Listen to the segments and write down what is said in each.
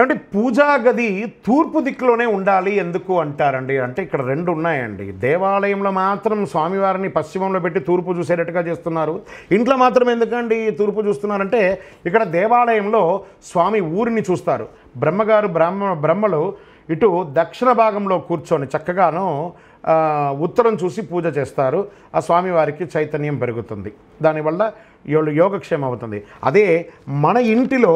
అంటే పూజా గది తూర్పు దిక్కులోనే ఉండాలి ఎందుకు అంటారండి అంటే ఇక్కడ రెండు ఉన్నాయండి. దేవాలయంలో మాత్రం స్వామివారిని పశ్చిమంలో పెట్టి తూర్పు చూసేటట్టుగా చేస్తున్నారు. ఇంట్లో మాత్రం ఎందుకండి తూర్పు చూస్తున్నారంటే ఇక్కడ దేవాలయంలో స్వామి ఊరిని చూస్తారు. బ్రహ్మలు ఇటు దక్షిణ భాగంలో కూర్చొని చక్కగాను ఉత్తరం చూసి పూజ చేస్తారు. ఆ స్వామివారికి చైతన్యం పెరుగుతుంది, దానివల్ల యోగక్షేమం అవుతుంది. అదే మన ఇంటిలో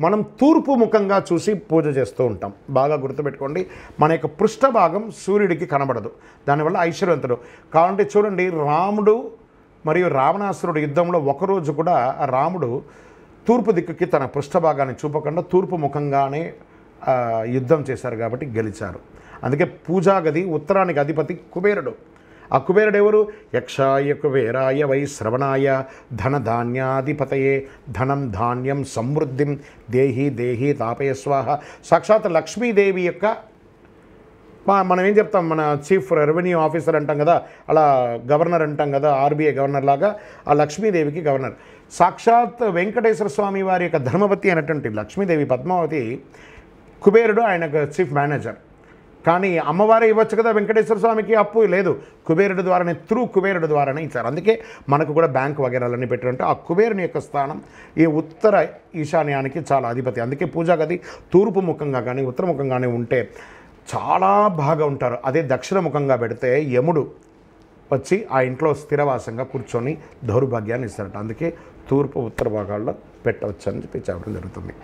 మనం తూర్పు ముఖంగా చూసి పూజ చేస్తూ ఉంటాం. బాగా గుర్తుపెట్టుకోండి, మన యొక్క పృష్ఠభాగం సూర్యుడికి కనబడదు, దానివల్ల ఐశ్వర్యవంతుడు కావాలంటే చూడండి. రాముడు మరియు రావణాసురుడు యుద్ధంలో ఒకరోజు కూడా రాముడు తూర్పు దిక్కుకి తన పృష్ఠభాగాన్ని చూపకుండా తూర్పు ముఖంగానే యుద్ధం చేశారు కాబట్టి గెలిచారు. అందుకే పూజా గది ఉత్తరానికి అధిపతి కుబేరుడు. ఆ కుబేరుడు ఎవరు? యక్షాయ కుబేరాయ వై శ్రవణాయ ధనధాన్యాధిపతయే ధనం ధాన్యం సమృద్ధిం దేహి దేహి తాపయ స్వాహ. సాక్షాత్ లక్ష్మీదేవి యొక్క మనం ఏం చెప్తాం, మన చీఫ్ రెవెన్యూ ఆఫీసర్ అంటాం కదా, అలా గవర్నర్ అంటాం కదా, ఆర్బీఐ గవర్నర్ లాగా ఆ లక్ష్మీదేవికి గవర్నర్. సాక్షాత్ వెంకటేశ్వర స్వామి వారి యొక్క ధర్మవతి అనేటువంటి లక్ష్మీదేవి పద్మావతి, కుబేరుడు ఆయనకు చీఫ్ మేనేజర్. కానీ అమ్మవారే ఇవ్వచ్చు కదా వెంకటేశ్వర స్వామికి, అప్పు లేదు, కుబేరుడు ద్వారానే, కుబేరుడు ద్వారానే ఇచ్చారు. అందుకే మనకు కూడా బ్యాంక్ వగేరాలన్నీ పెట్టారంటే ఆ కుబేరుని యొక్క స్థానం ఈ ఉత్తర ఈశాన్యానికి చాలా అధిపతి. అందుకే పూజా గది తూర్పు ముఖంగా కానీ ఉత్తరముఖంగానే ఉంటే చాలా బాగా ఉంటారు. అదే దక్షిణ ముఖంగా పెడితే యముడు వచ్చి ఆ ఇంట్లో స్థిరవాసంగా కూర్చొని దౌర్భాగ్యాన్ని ఇస్తారట. అందుకే తూర్పు ఉత్తర భాగాల్లో పెట్టవచ్చు అని చెప్పి చెప్పడం జరుగుతుంది.